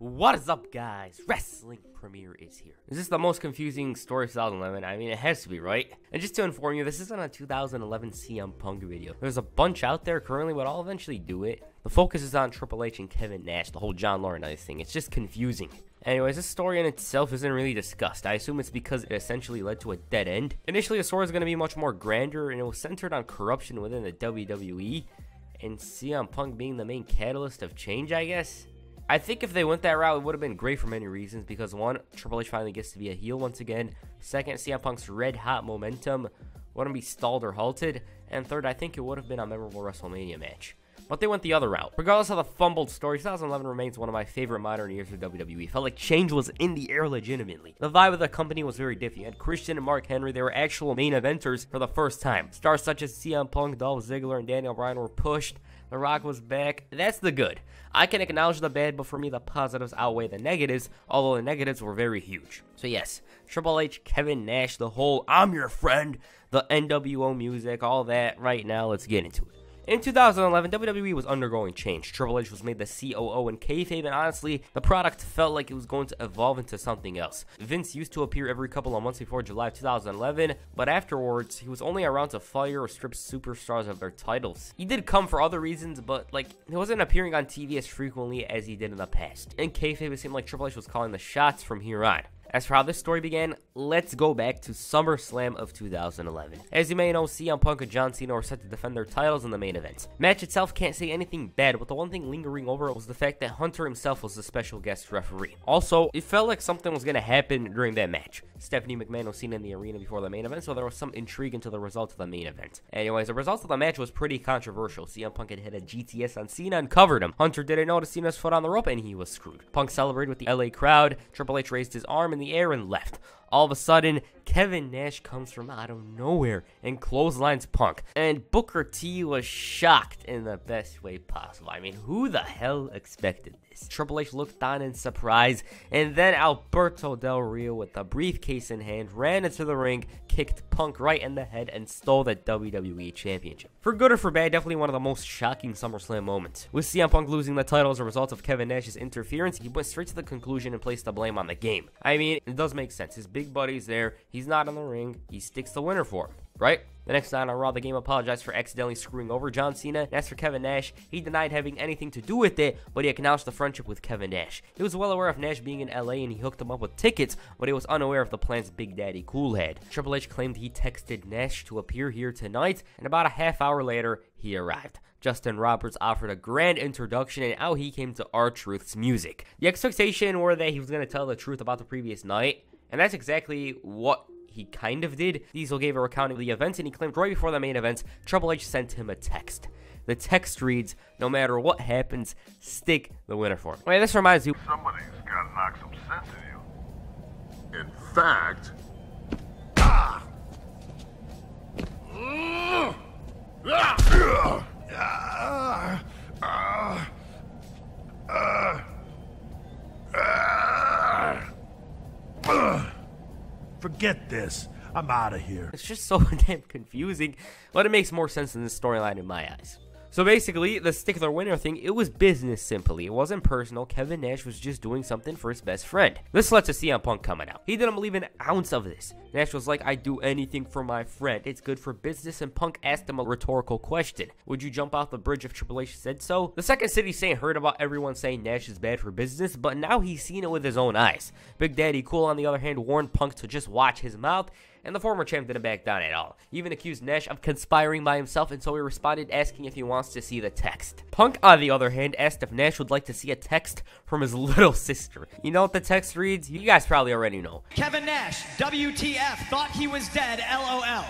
What is up, guys? Wrestling Premiere is here. Is this the most confusing story of 2011? I mean, it has to be, right? And just to inform you, this isn't a 2011 CM Punk video. There's a bunch out there currently, but I'll eventually do it. The focus is on Triple H and Kevin Nash, the whole John Laurinaitis thing. It's just confusing. Anyways, this story in itself isn't really discussed. I assume it's because it essentially led to a dead end. Initially, the story is going to be much more grander, and it was centered on corruption within the WWE, and CM Punk being the main catalyst of change, I guess. I think if they went that route, it would have been great for many reasons, because one, Triple H finally gets to be a heel once again. Second, CM Punk's red-hot momentum wouldn't be stalled or halted. And third, I think it would have been a memorable WrestleMania match. But they went the other route. Regardless of the fumbled story, 2011 remains one of my favorite modern years of WWE. Felt like change was in the air legitimately. The vibe of the company was very different. You had Christian and Mark Henry, they were actual main eventers for the first time. Stars such as CM Punk, Dolph Ziggler, and Daniel Bryan were pushed. The Rock was back. That's the good. I can acknowledge the bad, but for me, the positives outweigh the negatives, although the negatives were very huge. So yes, Triple H, Kevin Nash, the whole I'm your friend, the NWO music, all that. Right now, let's get into it. In 2011, WWE was undergoing change. Triple H was made the COO in kayfabe, and honestly, the product felt like it was going to evolve into something else. Vince used to appear every couple of months before July of 2011, but afterwards, he was only around to fire or strip superstars of their titles. He did come for other reasons, but he wasn't appearing on TV as frequently as he did in the past. In kayfabe, it seemed like Triple H was calling the shots from here on. As for how this story began, let's go back to SummerSlam of 2011. As you may know, CM Punk and John Cena were set to defend their titles in the main event. Match itself can't say anything bad, but the one thing lingering over it was the fact that Hunter himself was the special guest referee. Also, it felt like something was going to happen during that match. Stephanie McMahon was seen in the arena before the main event, so there was some intrigue into the results of the main event. Anyways, the results of the match was pretty controversial. CM Punk had hit a GTS on Cena and covered him. Hunter didn't notice Cena's foot on the rope, and he was screwed. Punk celebrated with the LA crowd. Triple H raised his arm in the air and left. All of a sudden, Kevin Nash comes from out of nowhere and clotheslines Punk. And Booker T was shocked in the best way possible. I mean, who the hell expected this? Triple H looked on in surprise, and then Alberto Del Rio, with the briefcase in hand, ran into the ring, kicked Punk right in the head, and stole the WWE Championship. For good or for bad, definitely one of the most shocking SummerSlam moments. With CM Punk losing the title as a result of Kevin Nash's interference, he went straight to the conclusion and placed the blame on the game. I mean, it does make sense. His big buddy's there, he's not in the ring, he sticks the winner for him, right? The next night on Raw, the game apologized for accidentally screwing over John Cena. And as for Kevin Nash, he denied having anything to do with it, but he acknowledged the friendship with Kevin Nash. He was well aware of Nash being in LA, and he hooked him up with tickets, but he was unaware of the plans Big Daddy Cool had. Triple H claimed he texted Nash to appear here tonight, and about a half hour later, he arrived. Justin Roberts offered a grand introduction, and out he came to R-Truth's music. The expectation were that he was going to tell the truth about the previous night, and that's exactly what he kind of did. Diesel gave a recount of the events, and he claimed right before the main event, Triple H sent him a text. The text reads, "No matter what happens, stick the winner for him." Wait, this reminds you, somebody's got to knock some sense in you. In fact, forget this. I'm out of here. it's just so damn confusing, but it makes more sense in this storyline in my eyes. So basically, the stick the winner thing, it was business simply. It wasn't personal. Kevin Nash was just doing something for his best friend. This led to CM Punk coming out. He didn't believe an ounce of this. Nash was like, "I'd do anything for my friend. It's good for business." And Punk asked him a rhetorical question. "Would you jump off the bridge if Triple H said so?" The Second City Saint heard about everyone saying Nash is bad for business, but now he's seen it with his own eyes. Big Daddy Cool, on the other hand, warned Punk to just watch his mouth, and the former champ didn't back down at all. He even accused Nash of conspiring by himself, and so he responded asking if he wants to see the text. Punk, on the other hand, asked if Nash would like to see a text from his little sister. You know what the text reads? You guys probably already know. Kevin Nash, WTF, thought he was dead, LOL.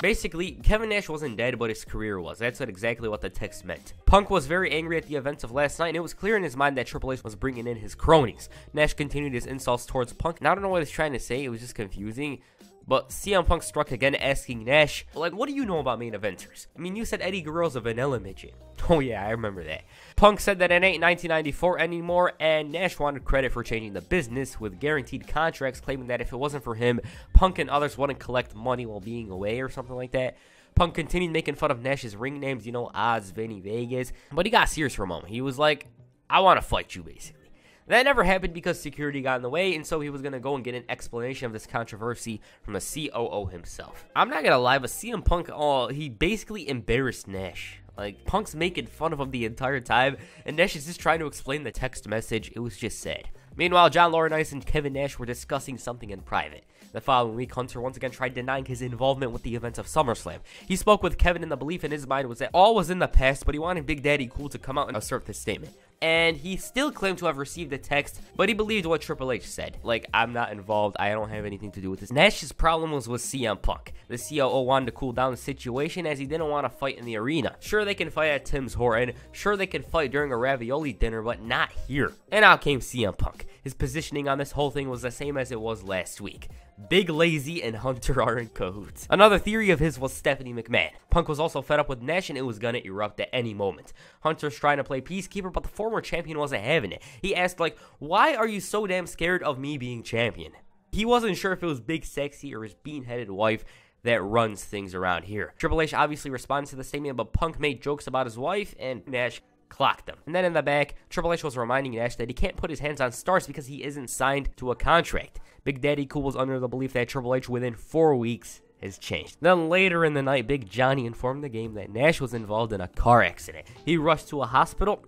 Basically, Kevin Nash wasn't dead, but his career was. That's exactly what the text meant. Punk was very angry at the events of last night, and it was clear in his mind that Triple H was bringing in his cronies. Nash continued his insults towards Punk, and I don't know what he's trying to say, it was just confusing. But CM Punk struck again, asking Nash, what do you know about main eventers? I mean, you said Eddie Guerrero's a vanilla midget. Oh yeah, I remember that. Punk said that it ain't 1994 anymore, and Nash wanted credit for changing the business with guaranteed contracts, claiming that if it wasn't for him, Punk and others wouldn't collect money while being away or something like that. Punk continued making fun of Nash's ring names, Oz, Vinny Vegas, but he got serious for a moment. He was like, "I want to fight you," basically. That never happened because security got in the way, and so he was going to go and get an explanation of this controversy from the COO himself. I'm not going to lie, but CM Punk, he basically embarrassed Nash. Like, Punk's making fun of him the entire time, and Nash is just trying to explain the text message. It was just sad. Meanwhile, John Laurinaitis and Kevin Nash were discussing something in private. The following week, Hunter once again tried denying his involvement with the events of SummerSlam. He spoke with Kevin, and the belief in his mind was that all was in the past, but he wanted Big Daddy Cool to come out and assert this statement. And he still claimed to have received a text, but he believed what Triple H said. Like, I'm not involved, I don't have anything to do with this. Nash's problem was with CM Punk. The COO wanted to cool down the situation as he didn't want to fight in the arena. Sure, they can fight at Tim's Horton, sure they can fight during a ravioli dinner, but not here. And out came CM Punk. His positioning on this whole thing was the same as it was last week. Big Lazy and Hunter are in cahoots. Another theory of his was Stephanie McMahon. Punk was also fed up with Nash and it was gonna erupt at any moment. Hunter's trying to play peacekeeper, but the former champion wasn't having it. He asked, like, why are you so damn scared of me being champion? He wasn't sure if it was Big Sexy or his bean-headed wife that runs things around here. Triple H obviously responded to the statement, but Punk made jokes about his wife and Nash clocked them. And then in the back, Triple H was reminding Nash that he can't put his hands on stars because he isn't signed to a contract. Big Daddy Cool was under the belief that Triple H within 4 weeks has changed. Then later in the night, Big Johnny informed the game that Nash was involved in a car accident. He rushed to a hospital,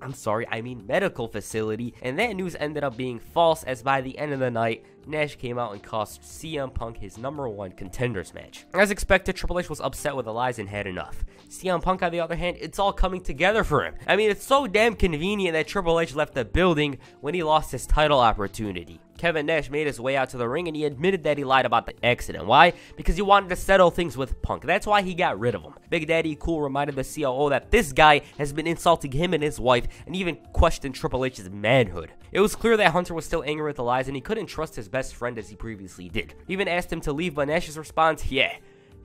medical facility, and that news ended up being false as by the end of the night, Nash came out and cost CM Punk his #1 contenders match. As expected, Triple H was upset with the lies and had enough. CM Punk, on the other hand, it's all coming together for him. I mean, it's so damn convenient that Triple H left the building when he lost his title opportunity. Kevin Nash made his way out to the ring and he admitted that he lied about the accident. Why? Because he wanted to settle things with Punk. That's why he got rid of him. Big Daddy Cool reminded the COO that this guy has been insulting him and his wife and even questioned Triple H's manhood. It was clear that Hunter was still angry with the lies and he couldn't trust his best friend as he previously did. He even asked him to leave, but Nash's response, yeah,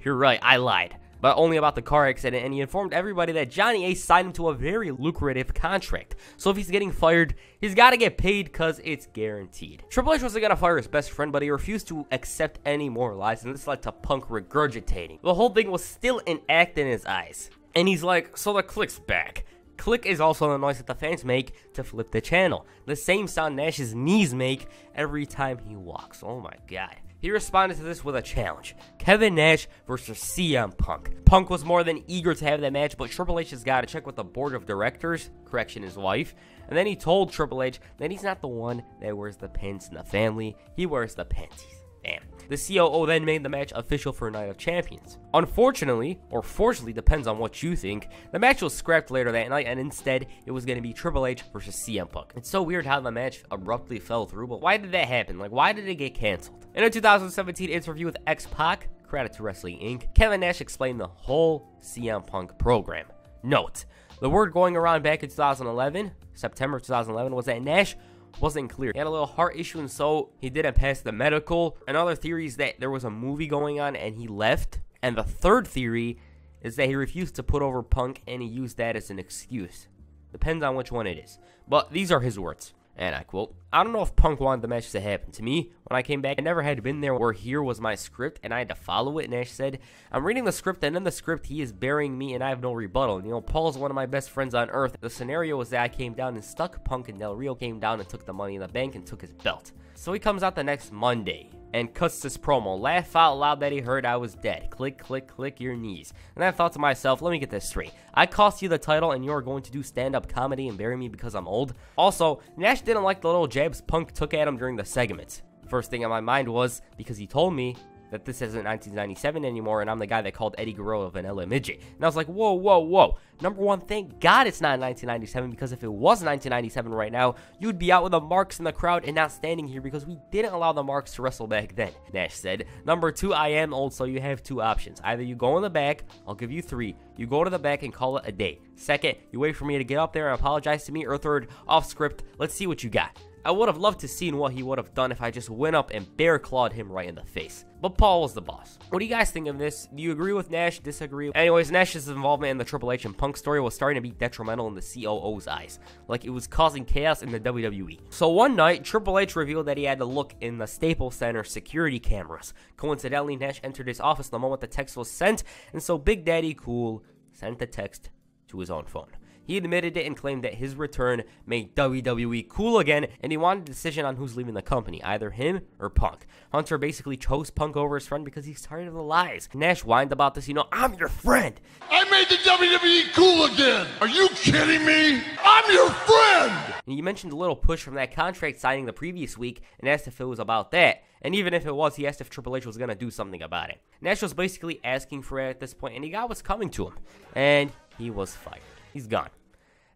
you're right, I lied. But only about the car accident, and he informed everybody that Johnny Ace signed him to a very lucrative contract. So if he's getting fired, he's got to get paid because it's guaranteed. Triple H wasn't going to fire his best friend, but he refused to accept any more lies, and this led to Punk regurgitating. The whole thing was still an act in his eyes. And he's like, so the click's back. Click is also the noise that the fans make to flip the channel. The same sound Nash's knees make every time he walks. Oh my god. He responded to this with a challenge. Kevin Nash versus CM Punk. Punk was more than eager to have that match, but Triple H has got to check with the board of directors, correction, his wife. And then he told Triple H that he's not the one that wears the pants in the family. He wears the panties. Damn. The COO then made the match official for Night of Champions. Unfortunately, or fortunately, depends on what you think, the match was scrapped later that night and instead it was going to be Triple H versus CM Punk. It's so weird how the match abruptly fell through, but why did that happen? Like, why did it get canceled? In a 2017 interview with X-Pac, credit to Wrestling Inc., Kevin Nash explained the whole CM Punk program. Note, the word going around back in 2011, September 2011, was that Nash wasn't clear. He had a little heart issue and so he didn't pass the medical. Another theory is that there was a movie going on and he left. And the third theory is that he refused to put over Punk and he used that as an excuse. Depends on which one it is. But these are his words. And I quote, I don't know if Punk wanted the match to happen. To me, when I came back, I never had been there where here was my script and I had to follow it. Nash said, I'm reading the script and in the script he is burying me and I have no rebuttal. And, you know, Paul's one of my best friends on earth. The scenario was that I came down and stuck Punk and Del Rio came down and took the money in the bank and took his belt. So he comes out the next Monday and cuts this promo. Laugh out loud that he heard I was dead. Click, click, click your knees. And I thought to myself, let me get this straight. I cost you the title and you're going to do stand-up comedy and bury me because I'm old? Also, Nash didn't like the little jabs Punk took at him during the segments. First thing on my mind was, because he told me that this isn't 1997 anymore and I'm the guy that called Eddie Guerrero a vanilla midget. And I was like, whoa, whoa, whoa. Number one, thank God it's not 1997, because if it was 1997 right now, you'd be out with the Marks in the crowd and not standing here because we didn't allow the Marks to wrestle back then, Nash said. Number two, I am old, so you have two options. Either you go in the back, I'll give you 3. You go to the back and call it a day. Second, you wait for me to get up there and apologize to me. Or third, off script, let's see what you got. I would have loved to seen what he would have done if I just went up and bear clawed him right in the face. But Paul was the boss. What do you guys think of this? Do you agree with Nash? Disagree? Anyways, Nash's involvement in the Triple H and Punk story was starting to be detrimental in the COO's eyes. Like, it was causing chaos in the WWE. So one night, Triple H revealed that he had to look in the Staples Center security cameras. Coincidentally, Nash entered his office the moment the text was sent, and so Big Daddy Cool sent the text to his own phone. He admitted it and claimed that his return made WWE cool again, and he wanted a decision on who's leaving the company, either him or Punk. Hunter basically chose Punk over his friend because he's tired of the lies. Nash whined about this, I'm your friend. I made the WWE cool again. Are you kidding me? I'm your friend. And he mentioned a little push from that contract signing the previous week and asked if it was about that. And even if it was, he asked if Triple H was going to do something about it. Nash was basically asking for it at this point, and he got what's coming to him. And he was fired. He's gone.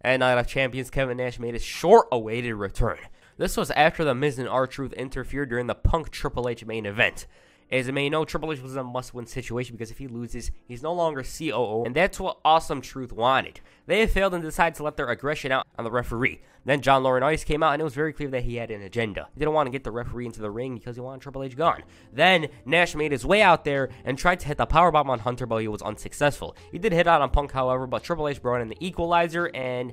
At Night of Champions, Kevin Nash made his short-awaited return. This was after The Miz and R-Truth interfered during the Punk Triple H main event. As you may know, Triple H was in a must-win situation because if he loses, he's no longer COO, and that's what Awesome Truth wanted. They had failed and decided to let their aggression out on the referee. Then John Laurinaitis came out, and it was very clear that he had an agenda. He didn't want to get the referee into the ring because he wanted Triple H gone. Then Nash made his way out there and tried to hit the powerbomb on Hunter, but he was unsuccessful. He did hit out on Punk, however, but Triple H brought in the equalizer, and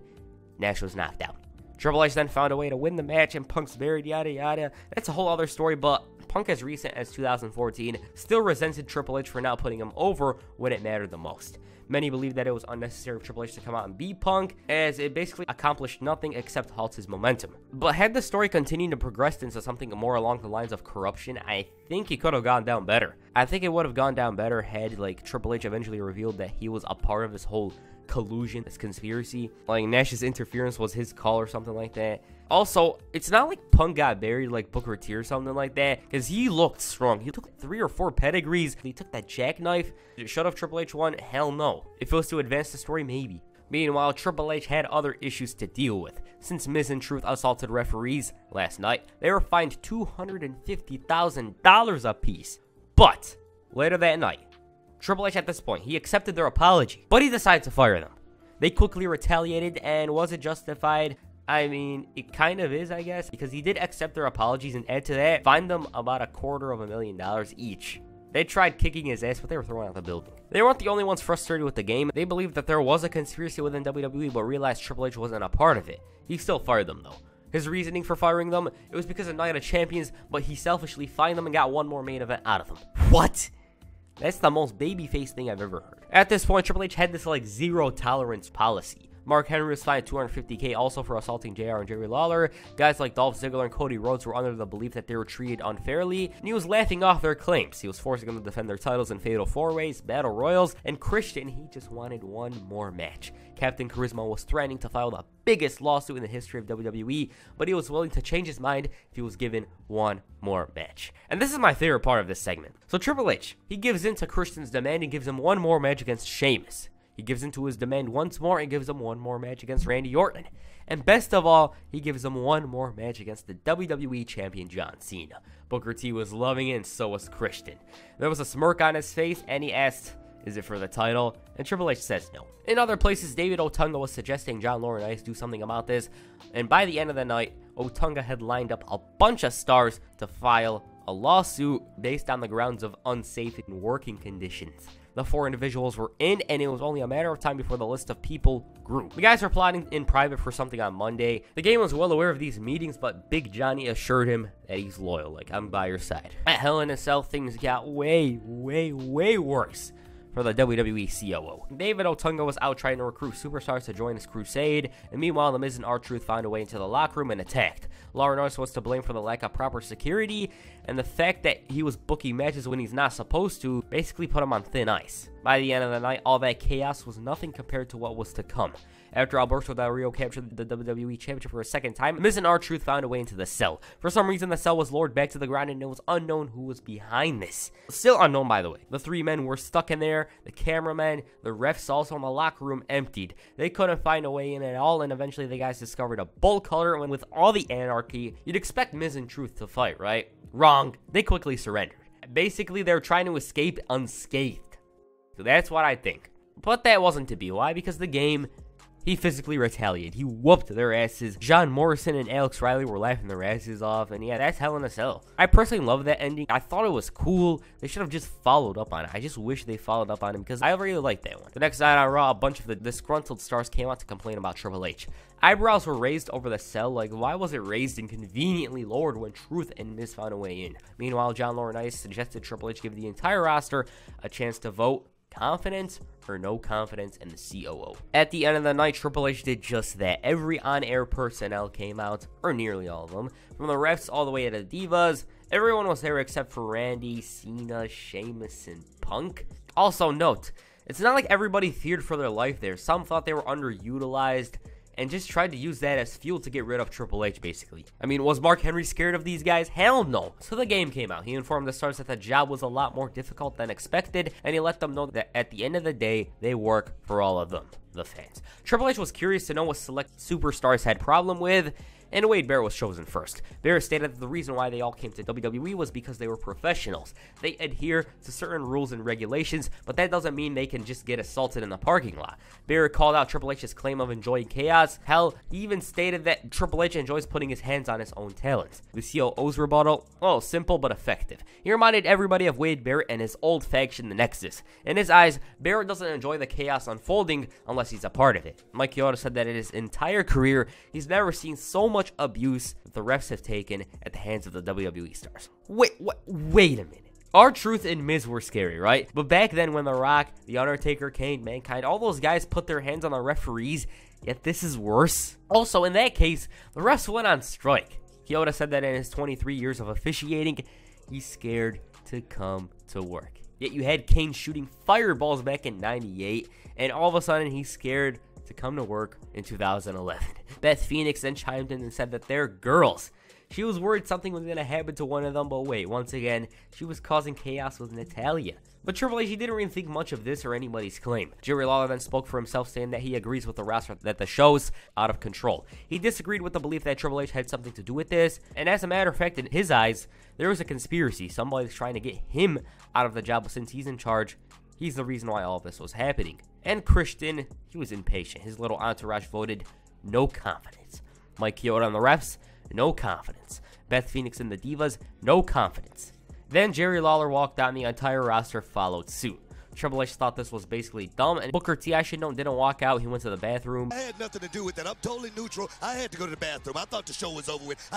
Nash was knocked out. Triple H then found a way to win the match, and Punk's buried, yada yada. That's a whole other story, but Punk, as recent as 2014, still resented Triple H for not putting him over when it mattered the most. Many believe that it was unnecessary for Triple H to come out and beat Punk, as it basically accomplished nothing except halt his momentum. But had the story continued to progress into something more along the lines of corruption, I think it could have gone down better. I think it would have gone down better had, Triple H eventually revealed that he was a part of this whole collusion, this conspiracy. Nash's interference was his call or something like that. Also, it's not like Punk got buried like Booker T or something like that, because he looked strong. He took 3 or 4 pedigrees. He took that jackknife. Shut up Triple H won? Hell no. If it was to advance the story, maybe. Meanwhile, Triple H had other issues to deal with. Since Miz and Truth assaulted referees last night, they were fined $250,000 apiece. But later that night, Triple H at this point, he accepted their apology, but he decided to fire them. They quickly retaliated, and was it justified? I mean, it kind of is, I guess, because he did accept their apologies and add to that, fined them about $250,000 each. They tried kicking his ass, but they were thrown out the building. They weren't the only ones frustrated with the game. They believed that there was a conspiracy within WWE, but realized Triple H wasn't a part of it. He still fired them, though. His reasoning for firing them, it was because of Night of Champions, but he selfishly fined them and got one more main event out of them. What? That's the most babyface thing I've ever heard. At this point, Triple H had this zero tolerance policy. Mark Henry was fined $250K also for assaulting JR and Jerry Lawler. Guys like Dolph Ziggler and Cody Rhodes were under the belief that they were treated unfairly, and he was laughing off their claims. He was forcing them to defend their titles in Fatal 4-Ways, Battle Royals, and Christian, he just wanted one more match. Captain Charisma was threatening to file the biggest lawsuit in the history of WWE, but he was willing to change his mind if he was given one more match. And this is my favorite part of this segment. So Triple H, he gives in to Christian's demand and gives him one more match against Sheamus. He gives in to his demand once more and gives him one more match against Randy Orton. And best of all, he gives him one more match against the WWE Champion John Cena. Booker T was loving it, and so was Christian. There was a smirk on his face, and he asked, "Is it for the title?" And Triple H says no. In other places, David Otunga was suggesting John Laurinaitis do something about this, and by the end of the night, Otunga had lined up a bunch of stars to file a lawsuit based on the grounds of unsafe working conditions. The 4 individuals were in, and it was only a matter of time before the list of people grew. The guys were plotting in private for something on Monday. The game was well aware of these meetings, but Big Johnny assured him that he's loyal, I'm by your side. At Hell in a Cell, things got way worse for the WWE COO. David Otunga was out trying to recruit superstars to join his crusade, and meanwhile, The Miz and R-Truth found a way into the locker room and attacked. Laurinaitis was to blame for the lack of proper security, and the fact that he was booking matches when he's not supposed to basically put him on thin ice. By the end of the night, all that chaos was nothing compared to what was to come. After Alberto Del Rio captured the WWE Championship for a second time, Miz and R-Truth found a way into the cell. For some reason, the cell was lowered back to the ground, and it was unknown who was behind this. Still unknown, by the way. The 3 men were stuck in there, the cameraman, the refs also, in the locker room emptied. They couldn't find a way in at all, and eventually the guys discovered a bolt cutter, and with all the anarchy, you'd expect Miz and Truth to fight, right? Wrong. They quickly surrendered. Basically, they're trying to escape unscathed. So that's what I think. But that wasn't to be. Why? Because the game, he physically retaliated. He whooped their asses. John Morrison and Alex Riley were laughing their asses off. And yeah, that's Hell in a Cell. I personally love that ending. I thought it was cool. They should have just followed up on it. I just wish they followed up on it because I really liked that one. The next night on Raw, a bunch of the disgruntled stars came out to complain about Triple H. Eyebrows were raised over the cell. Why was it raised and conveniently lowered when Truth and Miz found a way in? Meanwhile, John Laurinaitis suggested Triple H give the entire roster a chance to vote confidence or no confidence in the COO. At the end of the night, Triple H did just that. Every on-air personnel came out, or nearly all of them, from the refs all the way to the Divas. Everyone was there except for Randy, Cena, Sheamus, and Punk. Also note, it's not like everybody feared for their life there. Some thought they were underutilized and just tried to use that as fuel to get rid of Triple H, basically. I mean, was Mark Henry scared of these guys? Hell no. So the game came out. He informed the stars that the job was a lot more difficult than expected, and he let them know that at the end of the day, they work for all of them, the fans. Triple H was curious to know what select superstars had problem with, and Wade Barrett was chosen first. Barrett stated that the reason why they all came to WWE was because they were professionals. They adhere to certain rules and regulations, but that doesn't mean they can just get assaulted in the parking lot. Barrett called out Triple H's claim of enjoying chaos. Hell, he even stated that Triple H enjoys putting his hands on his own talent. The COO's rebuttal? Well, simple but effective. He reminded everybody of Wade Barrett and his old faction, the Nexus. In his eyes, Barrett doesn't enjoy the chaos unfolding unless he's a part of it. Mike Chioda said that in his entire career, he's never seen so much abuse that the refs have taken at the hands of the WWE stars. Wait a minute. R-Truth and Miz were scary, right? But back then when The Rock, The Undertaker, Kane, Mankind, all those guys put their hands on the referees, yet this is worse. Also, in that case, the refs went on strike. Chioda said that in his 23 years of officiating, he's scared to come to work. Yet you had Kane shooting fireballs back in '98, and all of a sudden he's scared to come to work in 2011. Beth Phoenix then chimed in and said that they're girls. She was worried something was going to happen to one of them, but wait, once again, she was causing chaos with Natalya. But Triple H, he didn't really think much of this or anybody's claim. Jerry Lawler then spoke for himself, saying that he agrees with the roster that the show's out of control. He disagreed with the belief that Triple H had something to do with this, and as a matter of fact, in his eyes, there was a conspiracy. Somebody's trying to get him out of the job, but since he's in charge, he's the reason why all of this was happening. And Christian, he was impatient. His little entourage voted no confidence. Mike Chioda on the refs, no confidence. Beth Phoenix and the Divas, no confidence. Then Jerry Lawler walked out and the entire roster followed suit. Triple H thought this was basically dumb, and Booker T, I should know, didn't walk out. He went to the bathroom. I had nothing to do with that. I'm totally neutral. I had to go to the bathroom. I thought the show was over with.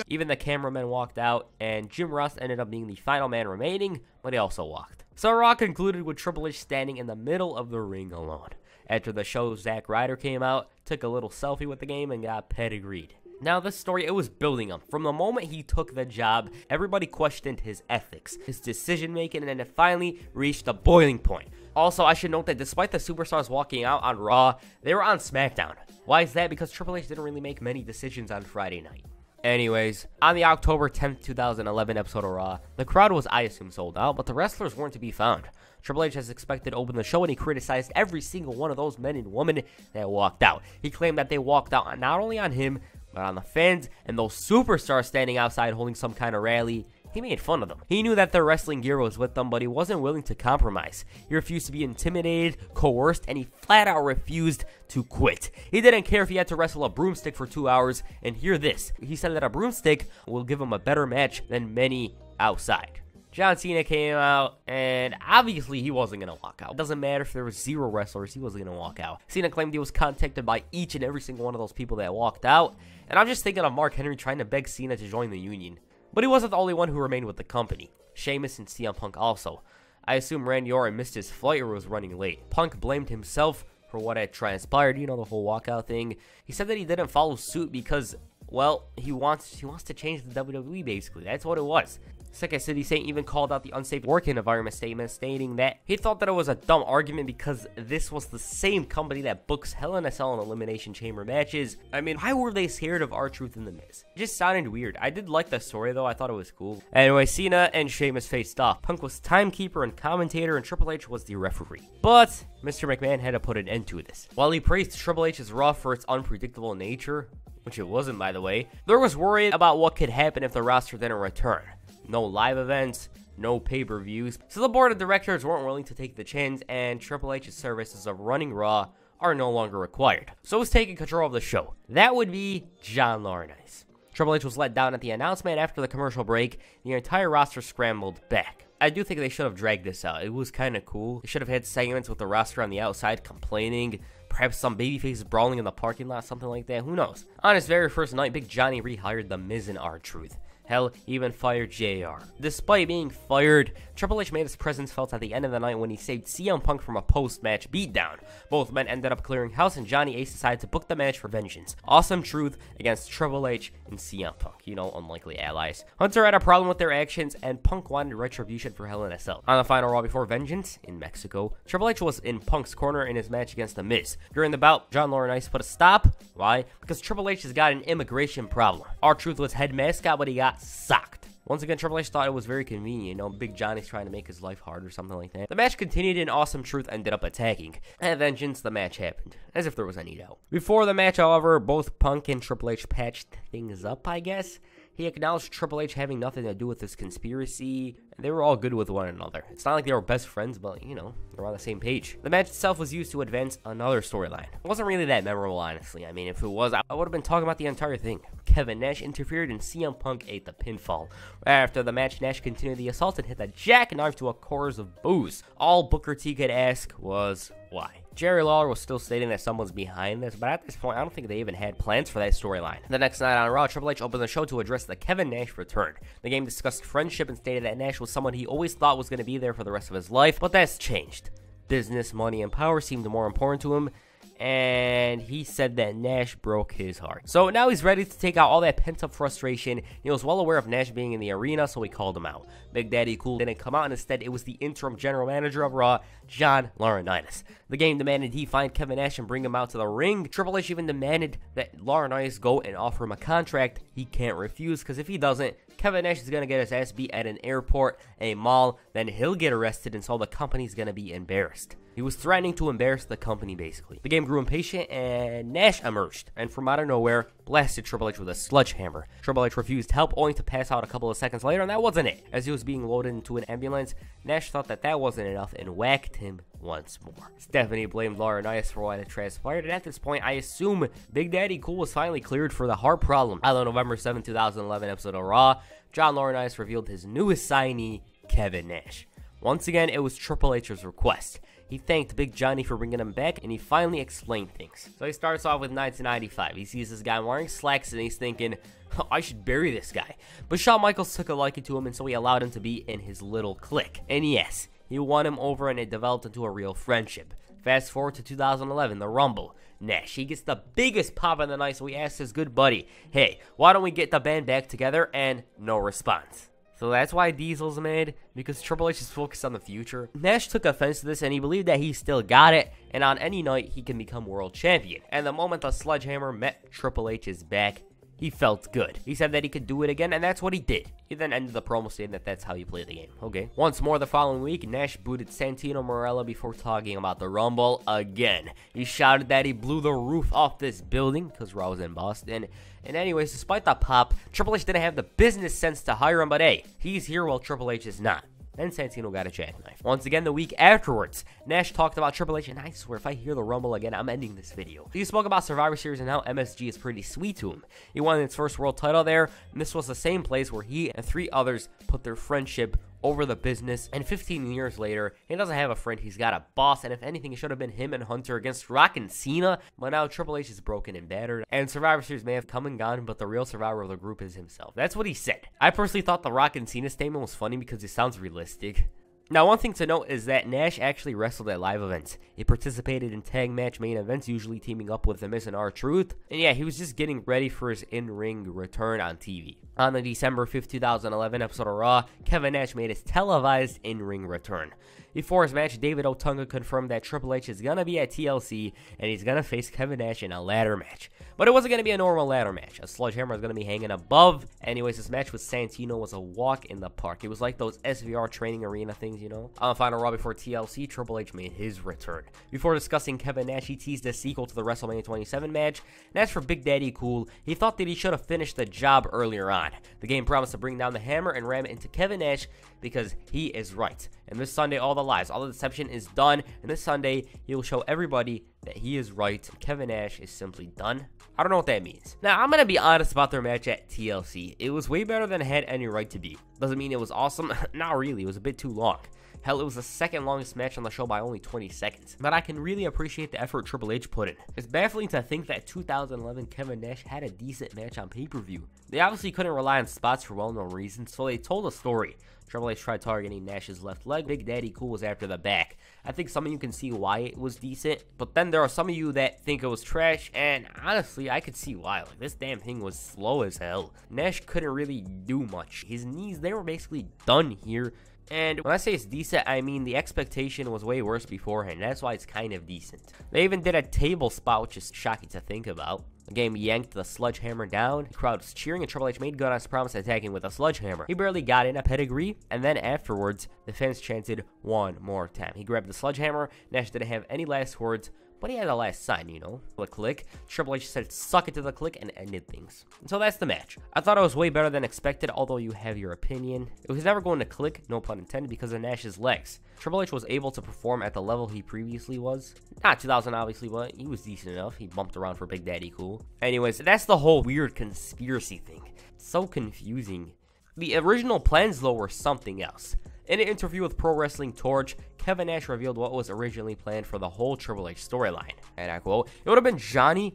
Even the cameraman walked out, and Jim Ross ended up being the final man remaining, but he also walked. So Raw concluded with Triple H standing in the middle of the ring alone. After the show, Zack Ryder came out, took a little selfie with the game, and got pedigreed. Now, this story, it was building up. From the moment he took the job, everybody questioned his ethics, his decision-making, and then it finally reached a boiling point. Also, I should note that despite the superstars walking out on Raw, they were on SmackDown. Why is that? Because Triple H didn't really make many decisions on Friday night. Anyways, on the October 10th, 2011 episode of Raw, the crowd was, I assume, sold out, but the wrestlers weren't to be found. Triple H, as expected, opened the show and he criticized every single one of those men and women that walked out. He claimed that they walked out not only on him, but on the fans and those superstars standing outside holding some kind of rally. He made fun of them. He knew that their wrestling gear was with them, but he wasn't willing to compromise. He refused to be intimidated, coerced, and he flat out refused to quit. He didn't care if he had to wrestle a broomstick for 2 hours, and hear this. He said that a broomstick will give him a better match than many outside. John Cena came out, and obviously he wasn't going to walk out. It doesn't matter if there was 0 wrestlers, he wasn't going to walk out. Cena claimed he was contacted by each and every single one of those people that walked out, and I'm just thinking of Mark Henry trying to beg Cena to join the Union. But he wasn't the only one who remained with the company. Sheamus and CM Punk also. I assume Randy Orton missed his flight or was running late. Punk blamed himself for what had transpired, you know, the whole walkout thing. He said that he didn't follow suit because, well, he wants to change the WWE, basically. That's what it was. Second City Saint even called out the unsafe working environment statement, stating that he thought that it was a dumb argument because this was the same company that books Hell in a Cell and Elimination Chamber matches. I mean, why were they scared of R-Truth and The Miz? It just sounded weird. I did like the story, though. I thought it was cool. Anyway, Cena and Sheamus faced off. Punk was timekeeper and commentator, and Triple H was the referee. But Mr. McMahon had to put an end to this. While he praised Triple H's Raw for its unpredictable nature, which it wasn't, by the way, there was worry about what could happen if the roster didn't return. No live events, no pay-per-views, so the board of directors weren't willing to take the chance, and Triple H's services of running Raw are no longer required. So who's taking control of the show? That would be John Laurinaitis. Triple H was let down at the announcement. After the commercial break, the entire roster scrambled back. I do think they should have dragged this out. It was kind of cool. They should have had segments with the roster on the outside complaining, perhaps some babyfaces brawling in the parking lot, something like that. Who knows? On his very first night, Big Johnny rehired The Miz and R-Truth. Hell, he even fired JR. Despite being fired, Triple H made his presence felt at the end of the night when he saved CM Punk from a post-match beatdown. Both men ended up clearing house, and Johnny Ace decided to book the match for vengeance. Awesome Truth against Triple H and CM Punk. You know, unlikely allies. Hunter had a problem with their actions, and Punk wanted retribution for Hell in a Cell. On the final Raw before Vengeance, in Mexico, Triple H was in Punk's corner in his match against The Miz. During the bout, John Laurinaitis put a stop. Why? Because Triple H has got an immigration problem. R-Truth was head mascot, but he got socked. Once again, Triple H thought it was very convenient, you know, Big Johnny's trying to make his life hard or something like that. The match continued and Awesome Truth ended up attacking. At Vengeance, the match happened, as if there was any doubt. Before the match, however, both Punk and Triple H patched things up, I guess. He acknowledged Triple H having nothing to do with this conspiracy, and they were all good with one another. It's not like they were best friends, but, you know, they're on the same page. The match itself was used to advance another storyline. It wasn't really that memorable, honestly. I mean, if it was, I would have been talking about the entire thing. Kevin Nash interfered and CM Punk ate the pinfall. After the match, Nash continued the assault and hit the jackknife to a chorus of boos. All Booker T could ask was, why? Jerry Lawler was still stating that someone's behind this, but at this point, I don't think they even had plans for that storyline. The next night on Raw, Triple H opened the show to address the Kevin Nash return. The game discussed friendship and stated that Nash was someone he always thought was going to be there for the rest of his life, but that's changed. Business, money, and power seemed more important to him, and he said that Nash broke his heart. So now he's ready to take out all that pent-up frustration. He was well aware of Nash being in the arena, so he called him out. Big Daddy Cool didn't come out, and instead it was the interim general manager of Raw, John Laurinaitis. The game demanded he find Kevin Nash and bring him out to the ring. Triple H even demanded that Laurinaitis go and offer him a contract he can't refuse, because if he doesn't, Kevin Nash is going to get his ass beat at an airport, a mall, then he'll get arrested, and so the company's going to be embarrassed. He was threatening to embarrass the company, basically. The game grew impatient, and Nash emerged, and from out of nowhere, blasted Triple H with a sledgehammer. Triple H refused help, only to pass out a couple of seconds later, and that wasn't it. As he was being loaded into an ambulance, Nash thought that that wasn't enough and whacked him once more. Stephanie blamed Laurinaitis for what had transpired, and at this point, I assume Big Daddy Cool was finally cleared for the heart problem. On the November 7, 2011 episode of Raw, John Laurinaitis revealed his newest signee, Kevin Nash. Once again, it was Triple H's request. He thanked Big Johnny for bringing him back, and he finally explained things. So he starts off with 1995. He sees this guy wearing slacks, and he's thinking, oh, I should bury this guy. But Shawn Michaels took a liking to him, and so he allowed him to be in his little clique. And yes, he won him over, and it developed into a real friendship. Fast forward to 2011, the Rumble. Nash, he gets the biggest pop of the night, so he asks his good buddy, hey, why don't we get the band back together? And no response. So that's why Diesel's mad, because Triple H is focused on the future. Nash took offense to this, and he believed that he still got it, and on any night, he can become world champion. And the moment the sledgehammer met Triple H's back, he felt good. He said that he could do it again, and that's what he did. He then ended the promo saying that that's how you play the game. Okay. Once more the following week, Nash booted Santino Marella before talking about the Rumble again. He shouted that he blew the roof off this building, because Raw was in Boston. And anyways, despite the pop, Triple H didn't have the business sense to hire him, but hey, he's here while Triple H is not. Then Santino got a jackknife. Once again, the week afterwards, Nash talked about Triple H, and I swear, if I hear the Rumble again, I'm ending this video. He spoke about Survivor Series and how MSG is pretty sweet to him. He won his first world title there, and this was the same place where he and 3 others put their friendship over the business, and 15 years later, he doesn't have a friend, he's got a boss, and if anything, it should have been him and Hunter against Rock and Cena, but now Triple H is broken and battered, and Survivor Series may have come and gone, but the real survivor of the group is himself. That's what he said. I personally thought the Rock and Cena statement was funny because it sounds realistic. Now, one thing to note is that Nash actually wrestled at live events. He participated in tag match main events, usually teaming up with The Miz and R-Truth. And yeah, he was just getting ready for his in-ring return on TV. On the December 5th, 2011 episode of Raw, Kevin Nash made his televised in-ring return. Before his match, David Otunga confirmed that Triple H is going to be at TLC, and he's going to face Kevin Nash in a ladder match. But it wasn't going to be a normal ladder match. A sledgehammer is going to be hanging above. Anyways, this match with Santino was a walk in the park. It was like those SVR training arena things, you know? On the final Raw before TLC, Triple H made his return. Before discussing Kevin Nash, he teased a sequel to the WrestleMania 27 match. And as for Big Daddy Cool, he thought that he should have finished the job earlier on. The game promised to bring down the hammer and ram it into Kevin Nash because he is right. And this Sunday, all the lies, all the deception is done. And this Sunday, he will show everybody that he is right. Kevin Nash is simply done. I don't know what that means. Now, I'm going to be honest about their match at TLC. It was way better than it had any right to be. Doesn't mean it was awesome. Not really. It was a bit too long. Hell, it was the second longest match on the show by only 20 seconds. But I can really appreciate the effort Triple H put in. It's baffling to think that 2011 Kevin Nash had a decent match on pay-per-view. They obviously couldn't rely on spots for well-known reasons, so they told a story. Triple H tried targeting Nash's left leg. Big Daddy Cool was after the back. I think some of you can see why it was decent, but then there are some of you that think it was trash, and honestly, I could see why. Like, this damn thing was slow as hell. Nash couldn't really do much. His knees, they were basically done here. And when I say it's decent, I mean the expectation was way worse beforehand. That's why it's kind of decent. They even did a table spot, which is shocking to think about. The game yanked the sledgehammer down. The crowd was cheering, and Triple H made good on his promise attacking with a sledgehammer. He barely got in a pedigree, and then afterwards, the fans chanted one more time. He grabbed the sledgehammer. Nash didn't have any last words, but he had a last sign, you know, the click. Triple H said suck it to the click and ended things. And so that's the match. I thought it was way better than expected, although you have your opinion. It was never going to click, no pun intended, because of Nash's legs. Triple H was able to perform at the level he previously was. Not 2000 obviously, but he was decent enough. He bumped around for Big Daddy Cool. Anyways, that's the whole weird conspiracy thing. It's so confusing. The original plans though were something else. In an interview with Pro Wrestling Torch, Kevin Nash revealed what was originally planned for the whole Triple H storyline. And I quote, it would have been Johnny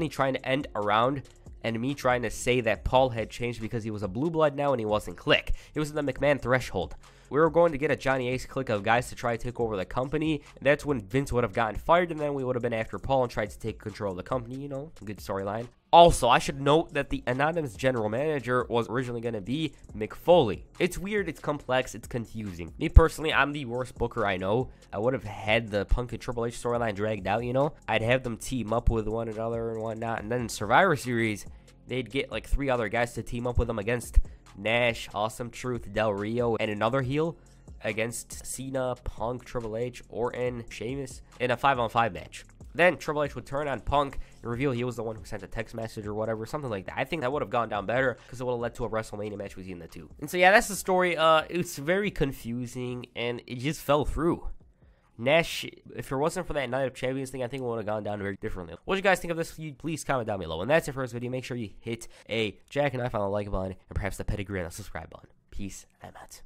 trying to end around and me trying to say that Paul had changed because he was a blue blood now and he wasn't Click. He was in the McMahon threshold. We were going to get a Johnny Ace clique of guys to try to take over the company. That's when Vince would have gotten fired, and then we would have been after Paul and tried to take control of the company, you know, good storyline. Also, I should note that the anonymous general manager was originally going to be Mick Foley. It's weird, it's complex, it's confusing. Me personally, I'm the worst booker I know. I would have had the Punk and Triple H storyline dragged out, you know. I'd have them team up with one another and whatnot, and then in Survivor Series, they'd get like 3 other guys to team up with them against Nash, Awesome Truth, Del Rio, and another heel against Cena, Punk, Triple H, Orton, Sheamus in a 5-on-5 match. Then Triple H would turn on Punk and reveal he was the one who sent a text message or whatever, something like that. I think that would have gone down better because it would have led to a WrestleMania match between the two. And so yeah, that's the story. It's very confusing and it just fell through. Nash, if it wasn't for that Night of Champions thing, I think it would have gone down very differently. What do you guys think of this? Please comment down below. And that's it for this video. Make sure you hit a jackknife on the like button and perhaps the pedigree and the subscribe button. Peace, I'm out.